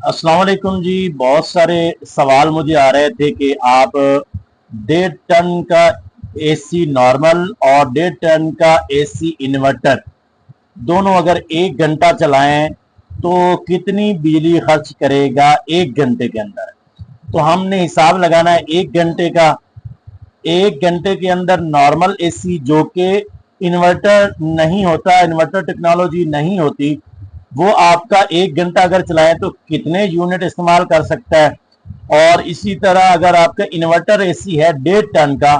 अस्सलाम वालेकुम जी। बहुत सारे सवाल मुझे आ रहे थे कि आप 1.5 टन का एसी नॉर्मल और 1.5 टन का एसी इन्वर्टर दोनों अगर 1 घंटा चलाएं तो कितनी बिजली खर्च करेगा 1 घंटे के अंदर। तो हमने हिसाब लगाना है 1 घंटे का। 1 घंटे के अंदर नॉर्मल एसी जो कि इन्वर्टर नहीं होता, इन्वर्टर टेक्नोलॉजी नहीं होती, वो आपका 1 घंटा अगर चलाए तो कितने यूनिट इस्तेमाल कर सकता है। और इसी तरह अगर आपका इन्वर्टर एसी है 1.5 टन का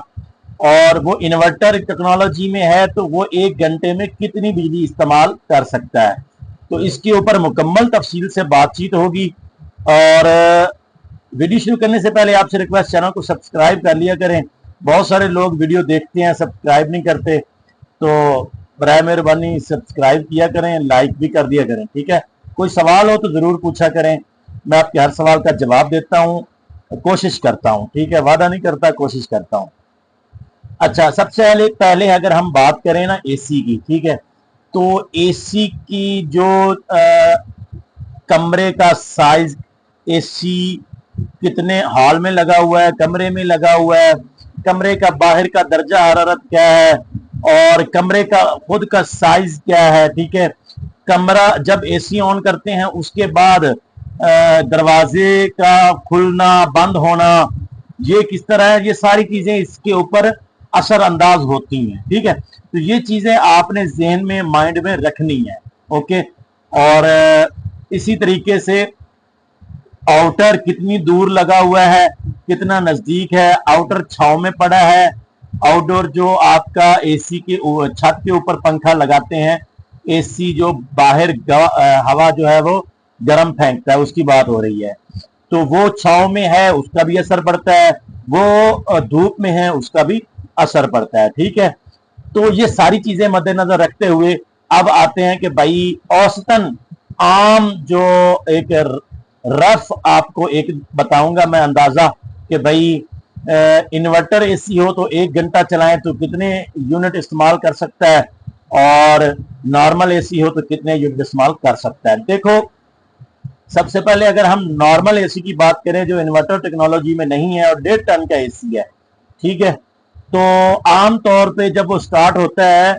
और वो इन्वर्टर टेक्नोलॉजी में है तो वो 1 घंटे में कितनी बिजली इस्तेमाल कर सकता है। तो इसके ऊपर मुकम्मल तफसील से बातचीत होगी। और वीडियो शुरू करने से पहले आपसे रिक्वेस्ट, चैनल को सब्सक्राइब कर लिया करें। बहुत सारे लोग वीडियो देखते हैं, सब्सक्राइब नहीं करते, तो बराए मेहरबानी सब्सक्राइब किया करें, लाइक भी कर दिया करें। ठीक है, कोई सवाल हो तो जरूर पूछा करें, मैं आपके हर सवाल का जवाब देता हूँ, कोशिश करता हूँ। ठीक है, वादा नहीं करता, कोशिश करता हूँ। अच्छा, सबसे पहले अगर हम बात करें ना एसी की, ठीक है, तो एसी की जो कमरे का साइज, एसी कितने हॉल में लगा हुआ है, कमरे में लगा हुआ है, कमरे का बाहर का दर्जा हरारत क्या है और कमरे का खुद का साइज क्या है। ठीक है, कमरा जब एसी ऑन करते हैं उसके बाद दरवाजे का खुलना बंद होना ये किस तरह है, ये सारी चीजें इसके ऊपर असर अंदाज होती हैं। ठीक है, तो ये चीजें आपने जहन में, माइंड में रखनी है। ओके, और इसी तरीके से आउटर कितनी दूर लगा हुआ है, कितना नजदीक है, आउटर छांव में पड़ा है, आउटडोर जो आपका एसी के छत के ऊपर पंखा लगाते हैं, एसी जो बाहर हवा जो है वो गर्म फेंकता है, उसकी बात हो रही है, तो वो छांव में है उसका भी असर पड़ता है, वो धूप में है उसका भी असर पड़ता है। ठीक है, तो ये सारी चीजें मद्देनजर रखते हुए अब आते हैं कि भाई औसतन आम जो एक रफ आपको एक बताऊंगा मैं अंदाजा कि भाई इन्वर्टर एसी हो तो 1 घंटा चलाएं तो कितने यूनिट इस्तेमाल कर सकता है और नॉर्मल एसी हो तो कितने यूनिट इस्तेमाल कर सकता है। देखो, सबसे पहले अगर हम नॉर्मल एसी की बात करें जो इन्वर्टर टेक्नोलॉजी में नहीं है और 1.5 टन का एसी है, ठीक है, तो आम तौर पे जब वो स्टार्ट होता है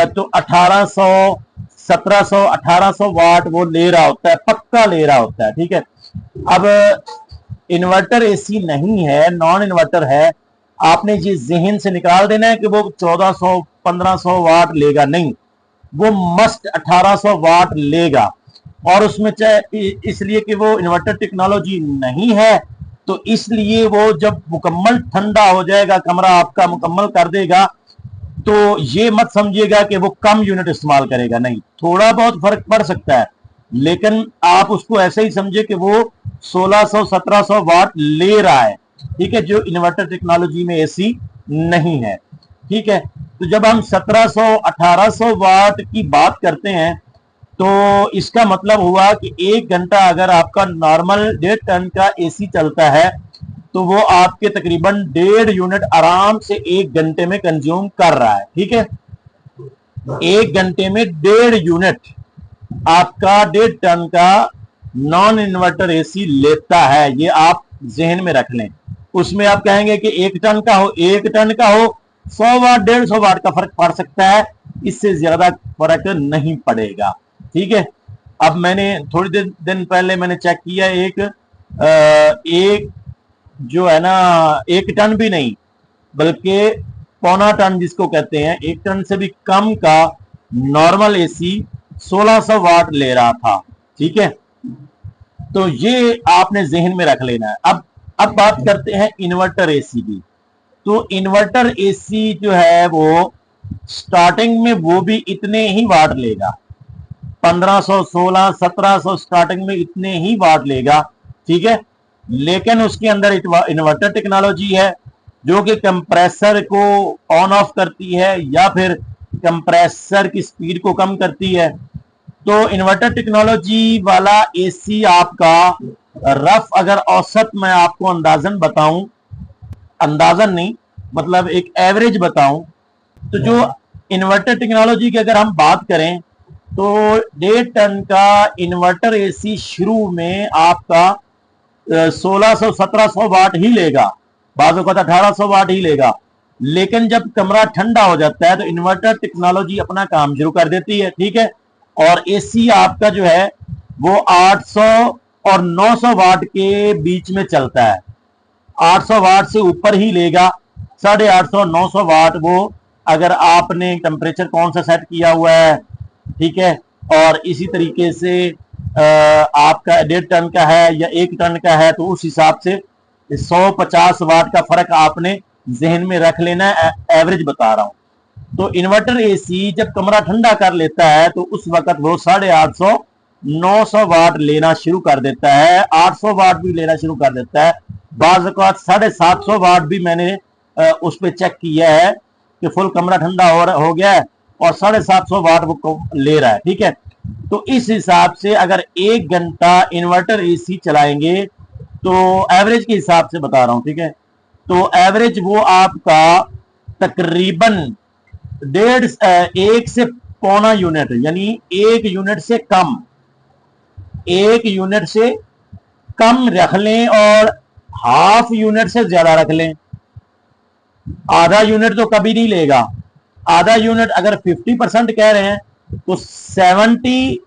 तो 1800 1700 1800 वाट वो ले रहा होता है, पक्का ले रहा होता है। ठीक है, अब इन्वर्टर एसी नहीं है, नॉन इन्वर्टर है, आपने ये जहन से निकाल देना है कि वो 1400 1500 वाट लेगा, नहीं, वो मस्ट 1800 वाट लेगा। और उसमें चाहे इसलिए कि वो इन्वर्टर टेक्नोलॉजी नहीं है, तो इसलिए वो जब मुकम्मल ठंडा हो जाएगा, कमरा आपका मुकम्मल कर देगा, तो ये मत समझिएगा कि वो कम यूनिट इस्तेमाल करेगा, नहीं, थोड़ा बहुत फर्क पड़ सकता है, लेकिन आप उसको ऐसे ही समझे कि वो 1600 1700 वाट ले रहा है। ठीक है, जो इन्वर्टर टेक्नोलॉजी में एसी नहीं है। ठीक है, तो जब हम 1700 1800 वाट की बात करते हैं तो इसका मतलब हुआ कि 1 घंटा अगर आपका नॉर्मल 1.5 टन का एसी चलता है तो वो आपके तकरीबन 1.5 यूनिट आराम से 1 घंटे में कंज्यूम कर रहा है। ठीक है, 1 घंटे में 1.5 यूनिट आपका 1.5 टन का नॉन इन्वर्टर एसी लेता है, ये आप जहन में रख लें। उसमें आप कहेंगे कि 1 टन का हो, 1 टन का हो, 100 वाट 150 वाट का फर्क पड़ सकता है, इससे ज्यादा फर्क नहीं पड़ेगा। ठीक है, अब मैंने थोड़ी दिन पहले मैंने चेक किया, एक जो है ना 1 टन भी नहीं बल्कि 1.25 टन जिसको कहते हैं, 1 टन से भी कम का नॉर्मल एसी 1600 वाट ले रहा था। ठीक है, तो ये आपने जहन में रख लेना है। अब बात करते हैं इन्वर्टर एसी की। तो इन्वर्टर एसी जो है वो स्टार्टिंग में वो भी इतने ही वाट लेगा, 1500 16 1700 स्टार्टिंग में इतने ही वाट लेगा। ठीक है, लेकिन उसके अंदर इन्वर्टर टेक्नोलॉजी है जो कि कंप्रेसर को ऑन ऑफ करती है या फिर कंप्रेसर की स्पीड को कम करती है। तो इन्वर्टर टेक्नोलॉजी वाला एसी आपका रफ अगर औसत मैं आपको अंदाजन बताऊं, अंदाजन नहीं मतलब एक एवरेज बताऊं, तो जो इन्वर्टर टेक्नोलॉजी की अगर हम बात करें तो 1.5 टन का इन्वर्टर एसी शुरू में आपका 1600-1700 वाट ही लेगा, बाज़ औक़ात 1800 वाट ही लेगा। लेकिन जब कमरा ठंडा हो जाता है तो इन्वर्टर टेक्नोलॉजी अपना काम शुरू कर देती है, ठीक है। और एसी आपका जो है वो 800 और 900 वाट के बीच में चलता है। 800 वाट से ऊपर ही लेगा, 850 900 वाट वो, अगर आपने टेम्परेचर कौन सा सेट किया हुआ है, ठीक है। और इसी तरीके से आपका 1.5 टन का है या 1 टन का है तो उस हिसाब से 150 वाट का फर्क आपने जहन में रख लेना है, एवरेज बता रहा हूं। तो इन्वर्टर एसी जब कमरा ठंडा कर लेता है तो उस वक्त वो 850 900 वाट लेना शुरू कर देता है, 800 वाट भी लेना शुरू कर देता है। बाज़ औक़ात 750 वाट भी मैंने उस पर चेक किया है कि फुल कमरा ठंडा हो गया है और 750 वाट वो ले रहा है, ठीक है। तो इस हिसाब से अगर 1 घंटा इन्वर्टर एसी चलाएंगे तो एवरेज के हिसाब से बता रहा हूं, ठीक है। तो एवरेज वो आपका तकरीबन 1 से पौना यूनिट, यानी 1 यूनिट से कम, 1 यूनिट से कम रख लें और हाफ यूनिट से ज्यादा रख लें। आधा यूनिट तो कभी नहीं लेगा। आधा यूनिट अगर 50% कह रहे हैं तो 70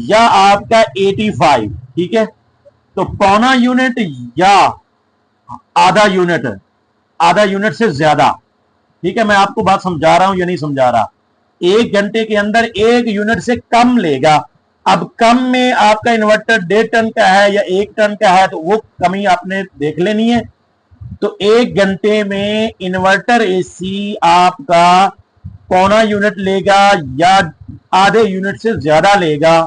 या आपका 85, ठीक है। तो पौना यूनिट या आधा यूनिट से ज्यादा, ठीक है। मैं आपको बात समझा रहा हूं या नहीं समझा रहा। 1 घंटे के अंदर 1 यूनिट से कम लेगा। अब कम में आपका इन्वर्टर 1.5 टन का है या 1 टन का है तो वो कमी आपने देख लेनी है। तो 1 घंटे में इन्वर्टर एसी आपका पौना यूनिट लेगा या आधे यूनिट से ज्यादा लेगा।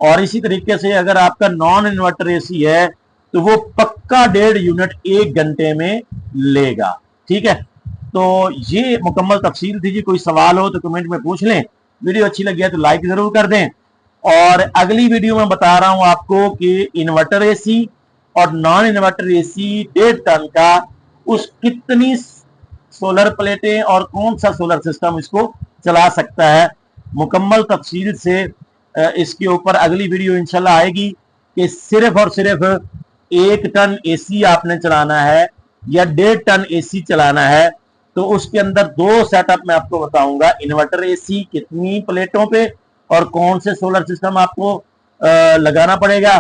और इसी तरीके से अगर आपका नॉन इन्वर्टर एसी है तो वो पक्का 1.5 यूनिट 1 घंटे में लेगा, ठीक है। तो ये मुकम्मल तफसील थी जी। कोई सवाल हो तो कमेंट में पूछ लें। वीडियो अच्छी लगी है तो लाइक जरूर कर दें। और अगली वीडियो में बता रहा हूं आपको कि इन्वर्टर एसी और नॉन इन्वर्टर एसी 1.5 टन का उस कितनी सोलर प्लेटें और कौन सा सोलर सिस्टम इसको चला सकता है। मुकम्मल तफसील से इसके ऊपर अगली वीडियो इंशाल्लाह आएगी कि सिर्फ और सिर्फ 1 टन एसी आपने चलाना है या 1.5 टन एसी चलाना है तो उसके अंदर 2 सेटअप मैं आपको बताऊंगा। इन्वर्टर एसी कितनी प्लेटों पे और कौन से सोलर सिस्टम आपको लगाना पड़ेगा।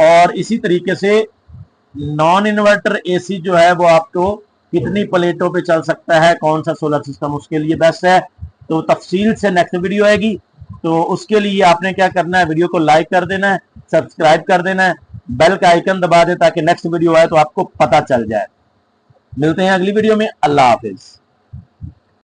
और इसी तरीके से नॉन इन्वर्टर एसी जो है वो आपको कितनी प्लेटों पे चल सकता है, कौन सा सोलर सिस्टम उसके लिए बेस्ट है। तो तफसील से नेक्स्ट वीडियो आएगी। तो उसके लिए आपने क्या करना है, वीडियो को लाइक कर देना है, सब्सक्राइब कर देना है, बेल का आइकन दबा दे ताकि नेक्स्ट वीडियो आए तो आपको पता चल जाए। मिलते हैं अगली वीडियो में। अल्लाह हाफिज।